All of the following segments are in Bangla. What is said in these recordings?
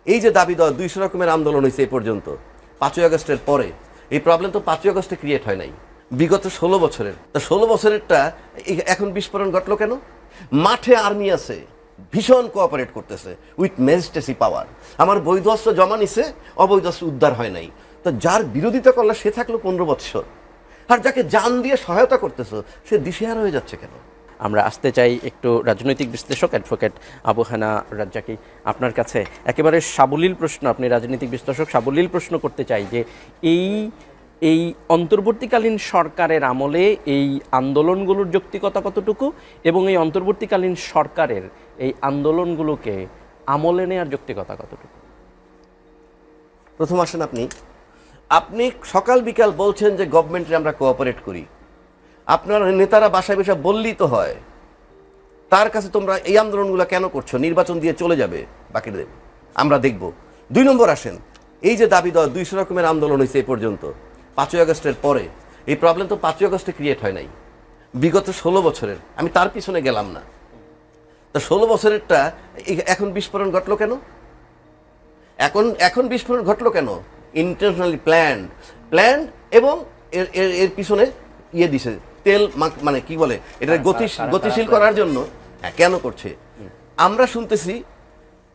এই যে দাবি দেওয়া 200 রকমের আন্দোলন হয়েছে এই পর্যন্ত 5ই আগস্টের পরে, এই প্রবলেম তো 5ই আগস্টে ক্রিয়েট হয় নাই, বিগত 16 বছরের। তা 16 বছরেরটা এখন বিস্ফোরণ ঘটলো কেন? মাঠে আর্মি আছে, ভীষণ কোঅপারেট করতেছে উইথ ম্যাজিস্ট্রেসি পাওয়ার। আমার বৈধ অস্ত্র জমা নিছে, অবৈধ অস্ত্র উদ্ধার হয় নাই। তো যার বিরোধিতা করলে সে থাকলো 15 বছর, আর যাকে জান দিয়ে সহায়তা করতেছো সে দিশেহারা হয়ে যাচ্ছে কেন? আমরা আসতে চাই একটু রাজনৈতিক বিশ্লেষক অ্যাডভোকেট আবু হানা রাজ্জাকি আপনার কাছে। একেবারে সাবলীল প্রশ্ন, আপনি রাজনৈতিক বিশ্লেষক, সাবলীল প্রশ্ন করতে চাই যে এই অন্তর্বর্তীকালীন সরকারের আমলে এই আন্দোলনগুলোর যৌক্তিকতা কতটুকু, এবং এই অন্তর্বর্তীকালীন সরকারের এই আন্দোলনগুলোকে আমলে নেওয়ার যৌক্তিকতা কতটুকু? প্রথম আসেন আপনি সকাল বিকাল বলছেন যে গভর্নমেন্টে আমরা কোঅপারেট করি। আপনার নেতারা বাসায় বসে বললেই তো হয়, তার কাছে তোমরা এই আন্দোলনগুলো কেন করছো? নির্বাচন দিয়ে চলে যাবে, বাকি আমরা দেখব। 2 নম্বর আসেন, এই যে দাবি দেওয়া 200 রকমের আন্দোলন হয়েছে এই পর্যন্ত 5ই আগস্টের পরে, এই প্রবলেম তো 5ই আগস্টে ক্রিয়েট হয় নাই, বিগত 16 বছরের। আমি তার পিছনে গেলাম না। তো 16 বছরেরটা এখন বিস্ফোরণ ঘটলো কেন? এখন বিস্ফোরণ ঘটলো কেন? ইন্টেনশনালি প্ল্যান্ড এবং এর পিছনে দিছে তেল, মানে কি বলে এটা, গতিশীল করার জন্য। হ্যাঁ, কেন করছে? আমরা শুনতেছি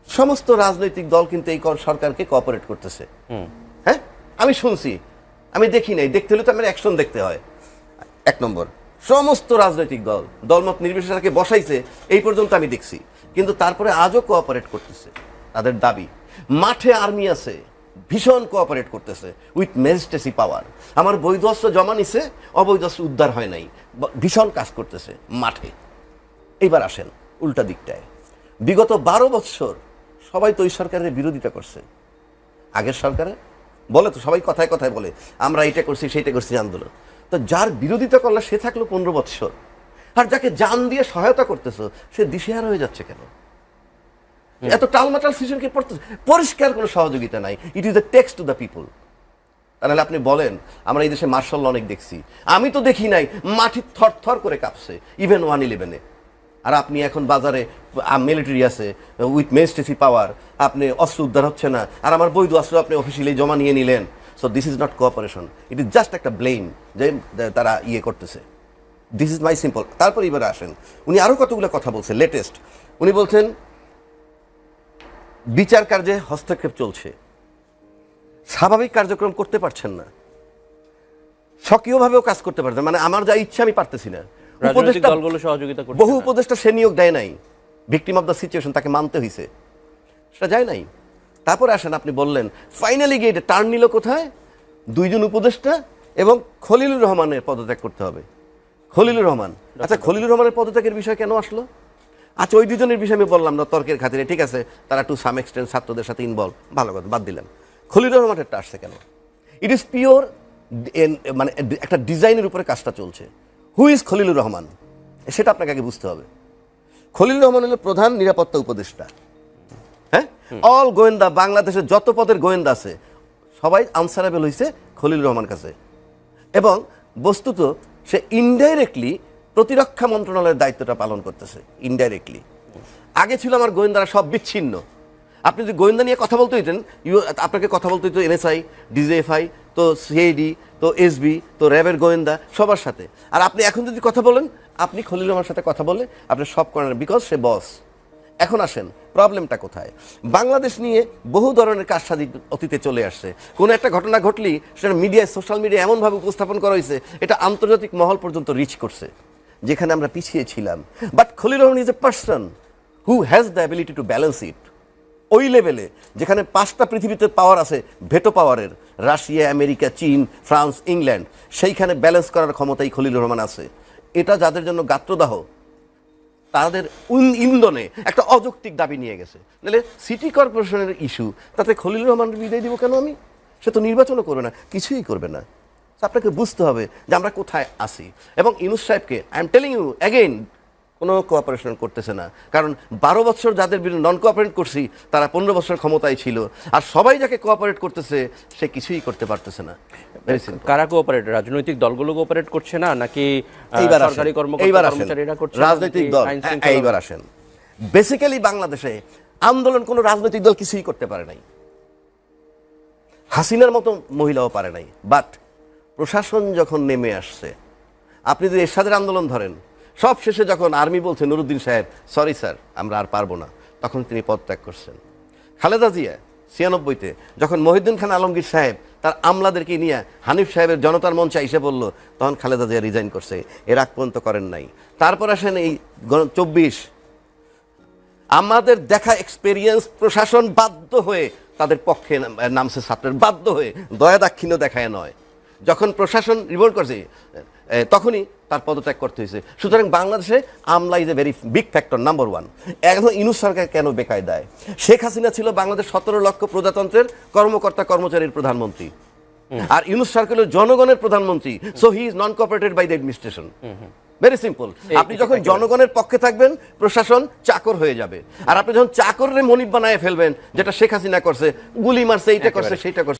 সমস্ত রাজনৈতিক দল কিন্তু এই সরকারকে কোঅপারেট করতেছে। হ্যাঁ, আমি শুনছি, আমি দেখি নাই, দেখতে হলে তো আমার অ্যাকশন দেখতে হয়। 1 নম্বর, সমস্ত রাজনৈতিক দলমত নির্বিশেষে বসাইছে এই পর্যন্ত আমি দেখছি, কিন্তু তারপরে আজও কোঅপারেট করতেছে। তাদের দাবি মাঠে আর্মি আছে, ভীষণ কোঅপারেট করতেছে উইথ ম্যাজিস্ট্রেসি পাওয়ার। আমার বৈধ অস্ত্র জমা নিছে, অবৈধ অস্ত্র উদ্ধার হয় নাই, ভীষণ কাজ করতেছে মাঠে। এইবার আসেন উল্টা দিকটায়, বিগত 12 বছর সবাই তো ওই সরকারের বিরোধিতা করছে। আগের সরকারে বলে তো, সবাই কথায় কথায় বলে আমরা এইটা করছি সেইটা করছি আন্দোলন। তো যার বিরোধিতা করলে সে থাকলো 15 বছর, আর যাকে জান দিয়ে সহায়তা করতেছো সে দিশেহারা হয়ে যাচ্ছে কেন? এত টালমাটাল সিচুয়েশনকে পরিষ্কার কোনো সহযোগিতা নাই। It is the text to the people. তাহলে আপনি বলেন, আমরা এই দেশে মার্শাল ল অনেক দেখছি, আমি তো দেখি নাই মাটি থর থর করে কাঁপছে ইভেন 1/11-এ। আর আপনি এখন বাজারে মিলিটারি আছে উইথ ম্যাজিস্ট্রেসি পাওয়ার, আপনি অস্ত্র উদ্ধার হচ্ছে না, আর আমার বৈধ অস্ত্র আপনি অফিসিয়ালি জমা নিয়ে নিলেন। So this is not cooperation, it is just একটা ব্লেম যে তারা করতেছে। This is my simple. তারপর এবার আসেন, উনি আরও কতগুলো কথা বলছেন। লেটেস্ট উনি বলছেন বিচার কার্যে হস্তক্ষেপ চলছে, স্বাভাবিক কার্যক্রম করতে পারছেন না, স্বকীয়ভাবেও কাজ করতে পারছেন, মানে আমার যা ইচ্ছা আমি পারতেছি না। বহু উপদেষ্টা সে নিয়োগ দেয় নাই, ভিকটিম অফ দ্য সিচুয়েশন, তাকে মানতে হয়েছে, সেটা যায় নাই। তারপরে আসেন, আপনি বললেন ফাইনালি গিয়ে এটা টার্ন নিল কোথায়? 2 জন উপদেষ্টা এবং খলিলুর রহমানের পদত্যাগ করতে হবে। খলিলুর রহমান, আচ্ছা খলিলুর রহমানের পদত্যাগের বিষয় কেন আসলো? আচ্ছা ওই 2 জনের বিষয়ে আমি বললাম না তর্কের খাতিরে, ঠিক আছে, তারা টু সাম এক্সটেন্ট ছাত্রদের সাথে ইনভলভ, ভালো কথা, বাদ দিলাম। খলিলুর রহমানেরটা আসছে কেন? ইট ইজ পিওর, মানে একটা ডিজাইনের উপরে কাজটা চলছে। হু ইজ খলিলুর রহমান, সেটা আপনাকে আগে বুঝতে হবে। খলিলুর রহমান হলো প্রধান নিরাপত্তা উপদেষ্টা। হ্যাঁ, অল গোয়েন্দা, বাংলাদেশের যত পদের গোয়েন্দা আছে সবাই আনসারেবল হয়েছে খলিলুর রহমান কাছে। এবং বস্তুত সে ইনডাইরেক্টলি প্রতিরক্ষা মন্ত্রণালয়ের দায়িত্বটা পালন করতেছে, ইনডাইরেক্টলি। আগে ছিল আমার গোয়েন্দারা সব বিচ্ছিন্ন। আপনি যদি গোয়েন্দা নিয়ে কথা বলতে হইতেন, আপনাকে কথা বলতে হইতো এনএসআই, ডিজিএফআই, তো সিআইডি, তো এসবি, তো র্যাবের গোয়েন্দা, সবার সাথে। আর আপনি এখন যদি কথা বলেন, আপনি খলিল রহমানের সাথে কথা বলে আপনি সব করেন, বিকজ সে বস। এখন আসেন প্রবলেমটা কোথায়? বাংলাদেশ নিয়ে বহু ধরনের কারসাজি অতীতে চলে আসছে। কোনো একটা ঘটনা ঘটলেই সেটা মিডিয়ায়, সোশ্যাল মিডিয়ায় এমনভাবে উপস্থাপন করা হয়েছে এটা আন্তর্জাতিক মহল পর্যন্ত রিচ করছে, যেখানে আমরা পিছিয়ে ছিলাম। But Khalil Rahman is a person who has the ability to balance ইট। ওই লেভেলে যেখানে 5টা পৃথিবীতে পাওয়ার আছে, ভেটো পাওয়ারের, রাশিয়া, আমেরিকা, চীন, ফ্রান্স, ইংল্যান্ড, সেইখানে ব্যালেন্স করার ক্ষমতাই খলিল রহমান আছে। এটা যাদের জন্য গাত্রদাহ, তাদের ইন্ধনে একটা অযৌক্তিক দাবি নিয়ে গেছে। নাহলে সিটি কর্পোরেশনের ইস্যু, তাতে খলিল রহমানের বিদায় দিব কেন আমি? সে তো নির্বাচনও করবে না, কিছুই করবে না। আপনাকে বুঝতে হবে যে আমরা কোথায় আসি। এবং ইউনূস সাহেবকে I am telling you again, কোনো কোঅপারেশন করতেছে না। কারণ 12 বছর যাদের বিরুদ্ধে নন কোঅপারেট করছি তারা 15 বছর ক্ষমতায় ছিল, আর সবাই যাকে কোঅপারেট করতেছে সে কিছুই করতে পারতেছে না। কারা কোঅপারেট? রাজনৈতিক দলগুলো কোঅপারেট করছে না, নাকি সরকারি কর্মচারীরা করছে? রাজনৈতিক দল। এইবার আসেন, বেসিক্যালি বাংলাদেশে আন্দোলন কোনো রাজনৈতিক দল কিছুই করতে পারে নাই, হাসিনার মতো মহিলাও পারে নাই। বাট প্রশাসন যখন নেমে আসছে, আপনি যদি এরশাদের আন্দোলন ধরেন, সব শেষে যখন আর্মি বলছে নুরুদ্দিন সাহেব সরি স্যার আমরা আর পারবো না, তখন তিনি পদত্যাগ করছেন। খালেদা জিয়া 96-তে যখন মহিউদ্দিন খান আলমগীর সাহেব তার আমলাদেরকে নিয়ে হানিফ সাহেবের জনতার মঞ্চে এসে বলল, তখন খালেদা জিয়া রিজাইন করছে, এর আগ পর্যন্ত করেন নাই। তারপর আসেন এই 24, আমাদের দেখা এক্সপেরিয়েন্স, প্রশাসন বাধ্য হয়ে তাদের পক্ষে নামছে, ছাত্রের বাধ্য হয়ে, দয়া দাক্ষিণ্য দেখায় নয়। যখন প্রশাসন রিভোল্ট করছে তখনই তার পদত্যাগ করতে হয়েছে। সুতরাং বাংলাদেশে আমলা is a very big factor, number 1। এখন ইউনূস সরকার কেন বেকায় দেয়? শেখ হাসিনা ছিল বাংলাদেশ 17 লক্ষ প্রজাতন্ত্রের কর্মকর্তা কর্মচারীর প্রধানমন্ত্রী, আর ইউনূস সরকার হলো জনগণের প্রধানমন্ত্রী। So he is non cooperated by the administration. Very simple. আপনি যখন জনগণের পক্ষে থাকবেন, প্রশাসন চাকর হয়ে যাবে। আর আপনি যখন চাকরের মনিব বানায় ফেলবেন, যেটা শেখ হাসিনা করছে, গুলি মারছে, এইটা করছে, সেইটা করছে।